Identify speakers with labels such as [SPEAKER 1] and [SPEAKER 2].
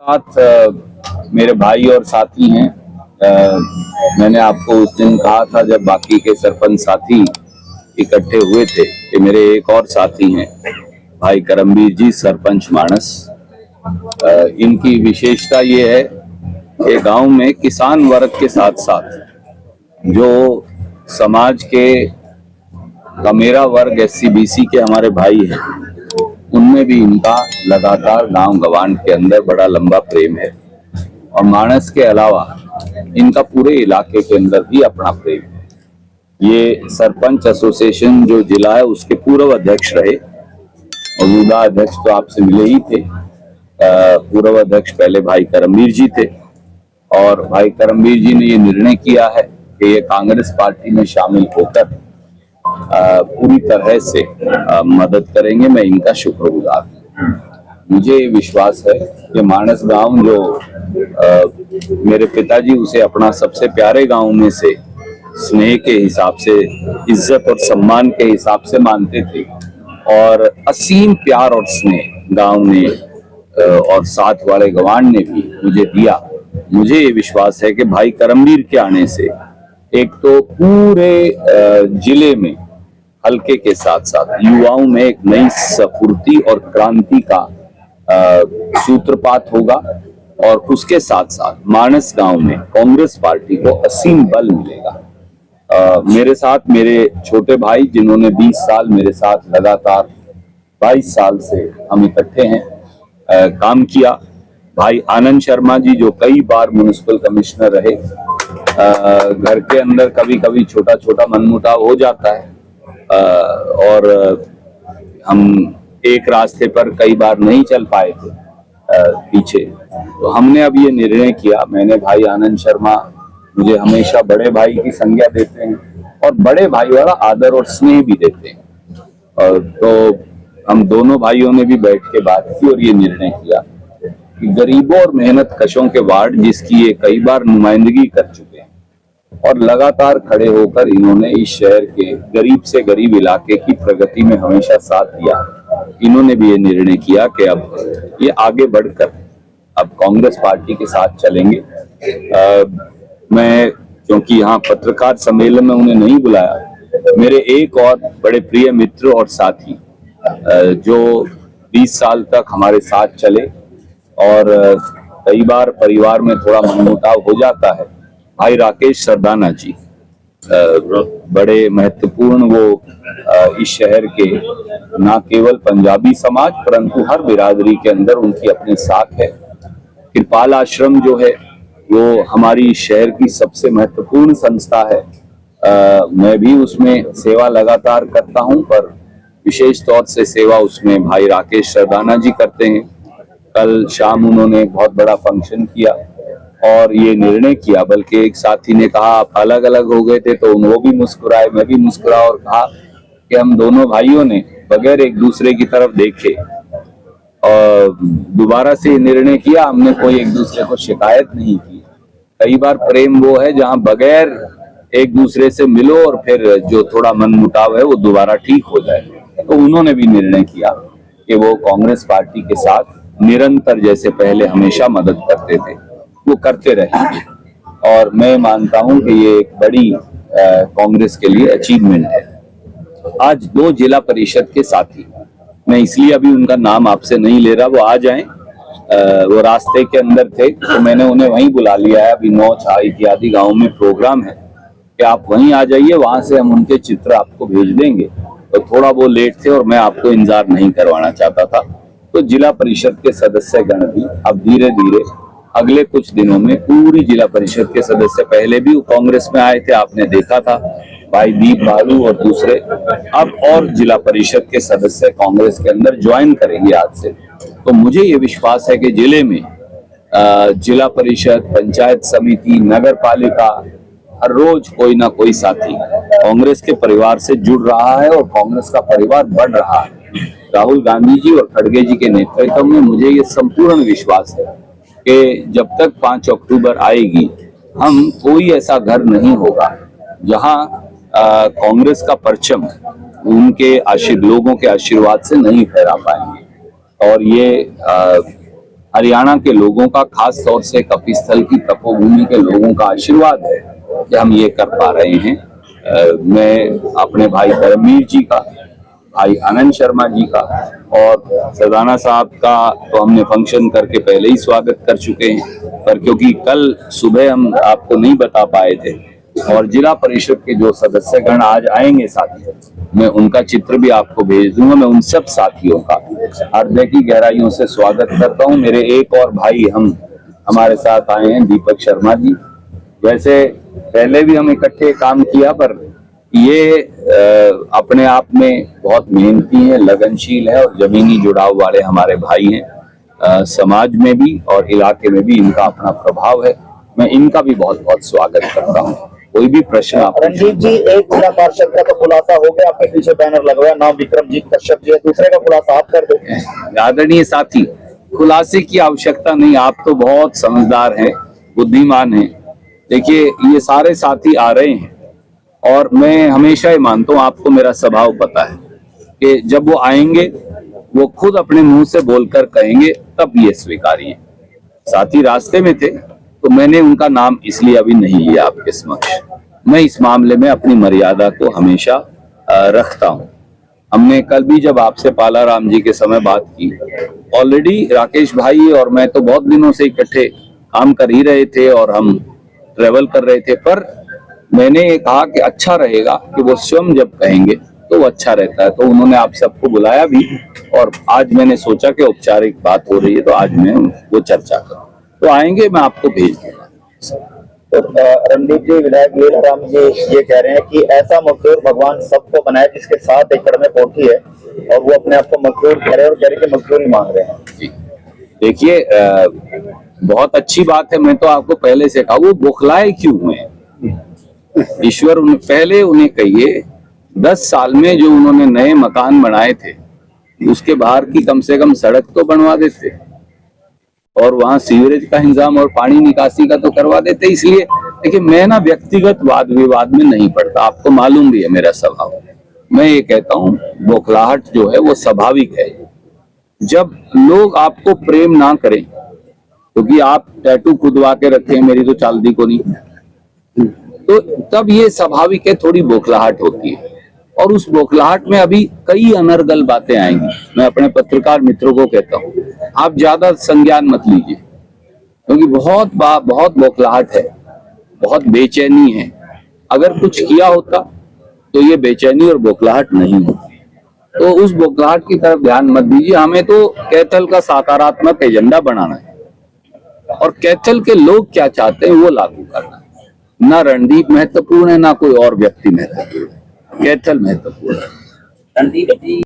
[SPEAKER 1] साथ मेरे भाई और साथी हैं। मैंने आपको उस दिन कहा था जब बाकी के सरपंच साथी इकट्ठे हुए थे कि मेरे एक और साथी हैं भाई करमबीर जी, सरपंच मानस। इनकी विशेषता ये है कि गांव में किसान वर्ग के साथ साथ जो समाज के कमेरा वर्ग SC BC के हमारे भाई हैं, उनमें भी इनका लगातार गांव गवांड के अंदर बड़ा लंबा प्रेम है। और मानस के अलावा इनका पूरे इलाके के अंदर भी अपना प्रेम है। ये सरपंच एसोसिएशन जो जिला है उसके पूर्व अध्यक्ष रहे, मौजूदा अध्यक्ष तो आपसे मिले ही थे। पूर्व अध्यक्ष पहले भाई करमबीर जी थे और भाई करमबीर जी ने ये निर्णय किया है कि ये कांग्रेस पार्टी में शामिल होकर पूरी तरह से मदद करेंगे। मैं इनका शुक्रगुजार हूं। मुझे विश्वास है कि मानस गांव जो मेरे पिताजी उसे अपना सबसे प्यारे गांव में से स्नेह के हिसाब से, इज्जत और सम्मान के हिसाब से मानते थे, और असीम प्यार और स्नेह गांव ने और साथ वाले गवांड ने भी मुझे दिया। मुझे ये विश्वास है कि भाई करमबीर के आने से एक तो पूरे जिले में हल्के के साथ साथ युवाओं में एक नई स्फूर्ति और क्रांति का सूत्रपात होगा, और उसके साथ साथ मानस गांव में कांग्रेस पार्टी को असीम बल मिलेगा। मेरे साथ मेरे छोटे भाई जिन्होंने 20 साल मेरे साथ लगातार 22 साल से हम इकट्ठे हैं काम किया। भाई आनंद शर्मा जी जो कई बार म्युनिसिपल कमिश्नर रहे। घर के अंदर कभी कभी छोटा छोटा मनमुटाव हो जाता है और हम एक रास्ते पर कई बार नहीं चल पाए थे पीछे। तो हमने अब ये निर्णय किया, मैंने भाई आनंद शर्मा मुझे हमेशा बड़े भाई की संज्ञा देते हैं और बड़े भाई वाला आदर और स्नेह भी देते हैं। तो हम दोनों भाइयों ने भी बैठ के बात की और ये निर्णय किया कि गरीबों और मेहनत कशों के वार्ड जिसकी ये कई बार नुमाइंदगी कर चुके हैं और लगातार खड़े होकर इन्होंने इस शहर के गरीब से गरीब इलाके की प्रगति में हमेशा साथ दिया। इन्होंने भी ये निर्णय किया कि अब ये आगे बढ़कर अब कांग्रेस पार्टी के साथ चलेंगे। मैं क्योंकि यहाँ पत्रकार सम्मेलन में उन्हें नहीं बुलाया, मेरे एक और बड़े प्रिय मित्र और साथी जो 20 साल तक हमारे साथ चले और कई बार परिवार में थोड़ा मनमुटाव हो जाता है, भाई राकेश सरदाना जी बड़े महत्वपूर्ण, वो इस शहर के न केवल पंजाबी समाज परंतु हर बिरादरी के अंदर उनकी अपनी साख है। कृपाल आश्रम जो है वो हमारी शहर की सबसे महत्वपूर्ण संस्था है। मैं भी उसमें सेवा लगातार करता हूं, पर विशेष तौर से सेवा उसमें भाई राकेश सरदाना जी करते हैं। कल शाम उन्होंने एक बहुत बड़ा फंक्शन किया और ये निर्णय किया, बल्कि एक साथी ने कहा आप अलग अलग हो गए थे, तो वो भी मुस्कुराए, मैं भी मुस्कुरा और कहा कि हम दोनों भाइयों ने बगैर एक दूसरे की तरफ देखे और दोबारा से निर्णय किया। हमने कोई एक दूसरे को शिकायत नहीं की। कई बार प्रेम वो है जहां बगैर एक दूसरे से मिलो और फिर जो थोड़ा मनमुटाव है वो दोबारा ठीक हो जाए। तो उन्होंने भी निर्णय किया कि वो कांग्रेस पार्टी के साथ निरंतर, जैसे पहले हमेशा मदद करते थे, वो करते रहेंगे। और मैं मानता हूं कि ये एक बड़ी कांग्रेस के लिए अचीवमेंट है। आज 2 जिला परिषद के साथी, मैं इसलिए अभी उनका नाम आपसे नहीं ले रहा, वो आ जाएं, वो रास्ते के अंदर थे तो मैंने उन्हें वहीं बुला लिया है। अभी 9 छा इत्यादि गाँव में प्रोग्राम है कि आप वहीं आ जाइए, वहां से हम उनके चित्र आपको भेज देंगे। तो थोड़ा वो लेट थे और मैं आपको इंतजार नहीं करवाना चाहता था। तो जिला परिषद के सदस्य गण भी अब धीरे धीरे अगले कुछ दिनों में पूरी जिला परिषद के सदस्य, पहले भी कांग्रेस में आए थे, आपने देखा था भाई दीप बालू और दूसरे, अब और जिला परिषद के सदस्य कांग्रेस के अंदर ज्वाइन करेंगे आज से। तो मुझे ये विश्वास है कि जिले में जिला परिषद, पंचायत समिति, नगर पालिका, हर रोज कोई ना कोई साथी कांग्रेस के परिवार से जुड़ रहा है और कांग्रेस का परिवार बढ़ रहा है। राहुल गांधी जी और खड़गे जी के नेतृत्व में मुझे ये संपूर्ण विश्वास है कि जब तक 5 अक्टूबर आएगी, हम कोई ऐसा घर नहीं होगा जहां कांग्रेस का परचम उनके लोगों के आशीर्वाद से नहीं फहरा पाएंगे। और ये हरियाणा के लोगों का, खास तौर से कपिस्थल की तपोभूमि के लोगों का आशीर्वाद है कि हम ये कर पा रहे हैं। मैं अपने भाई धर्मवीर जी का, भाई आनंद शर्मा जी का और सरदाना साहब का तो हमने फंक्शन करके पहले ही स्वागत कर चुके हैं, पर क्योंकि कल सुबह हम आपको नहीं बता पाए थे और जिला परिषद के जो सदस्यगण आज आएंगे साथी, मैं उनका चित्र भी आपको भेज दूंगा। मैं उन सब साथियों का हृदय की गहराइयों से स्वागत करता हूं। मेरे एक और भाई हमारे साथ आए हैं, दीपक शर्मा जी। वैसे पहले भी हम इकट्ठे काम किया, पर ये अपने आप में बहुत मेहनती है, लगनशील है और जमीनी जुड़ाव वाले हमारे भाई हैं। समाज में भी और इलाके में भी इनका अपना प्रभाव है। मैं इनका भी बहुत बहुत स्वागत करता हूँ। कोई भी प्रश्न आप
[SPEAKER 2] रणजीत जी, एक जिला पार्षद का तो खुलासा हो गया, आपके पीछे बैनर लगा हुआ, नाम विक्रमजीत कश्यप जी है, दूसरे का खुलासा आप कर दो।
[SPEAKER 1] आदरणीय साथी, खुलासे की आवश्यकता नहीं, आप तो बहुत समझदार हैं, बुद्धिमान हैं। देखिए, ये सारे साथी आ रहे हैं और मैं हमेशा ही मानता हूँ, आपको मेरा स्वभाव पता है कि जब वो आएंगे वो खुद अपने मुंह से बोलकर कहेंगे, तब ये स्वीकारिए। साथी रास्ते में थे तो मैंने उनका नाम इसलिए अभी नहीं लिया आपके समक्ष। मैं इस मामले में अपनी मर्यादा को हमेशा रखता हूं। हमने कल भी जब आपसे पालाराम जी के समय बात की, ऑलरेडी राकेश भाई और मैं तो बहुत दिनों से इकट्ठे काम कर ही रहे थे और हम ट्रेवल कर रहे थे, पर मैंने ये कहा कि अच्छा रहेगा कि वो स्वयं जब कहेंगे तो वो अच्छा रहता है। तो उन्होंने आप सबको बुलाया भी और आज मैंने सोचा कि औपचारिक बात हो रही है तो आज मैं वो चर्चा करूं। तो आएंगे, मैं आपको भेज दूंगा।
[SPEAKER 2] तो रणदीप जी, विधायक लीलाराम जी ये कह रहे हैं कि ऐसा मजदूर भगवान सबको बनाए जिसके 7 एकड़ में कोठी है और वो अपने आप को मजदूर कह रहे हैं और कह रहे कि मजदूरी मांग रहे हैं।
[SPEAKER 1] जी देखिए, बहुत अच्छी बात है। मैं तो आपको पहले से कहा, वो बौखलाए क्यों हुए हैं? ईश्वर पहले उन्हें कहिए, 10 साल में जो उन्होंने नए मकान बनाए थे उसके बाहर की कम से कम सड़क तो बनवा देते और वहां सीवरेज का इंतजाम और पानी निकासी का तो करवा देते। इसलिए देखिए, मैं ना व्यक्तिगत वाद विवाद में नहीं पड़ता, आपको मालूम भी है मेरा स्वभाव। मैं ये कहता हूँ, बौखलाहट जो है वो स्वाभाविक है। जब लोग आपको प्रेम ना करें, क्योंकि आप टैटू खुदवा के रखे हैं, मेरी तो चालदी को नहीं, तो तब ये स्वाभाविक है, थोड़ी बौखलाहट होती है। और उस बौखलाहट में अभी कई अनर्गल बातें आएंगी। मैं अपने पत्रकार मित्रों को कहता हूँ, आप ज्यादा संज्ञान मत लीजिए, क्योंकि बहुत बौखलाहट है, बहुत बेचैनी है। अगर कुछ किया होता तो ये बेचैनी और बौखलाहट नहीं होती। तो उस बौखलाहट की तरफ ध्यान मत दीजिए। हमें तो कैथल का सकारात्मक एजेंडा बनाना है और कैथल के लोग क्या चाहते हैं वो लागू करना है। ना रणदीप महत्वपूर्ण है, ना कोई और व्यक्ति महत्वपूर्ण है, कैथल महत्वपूर्ण है।
[SPEAKER 2] रणदीप जी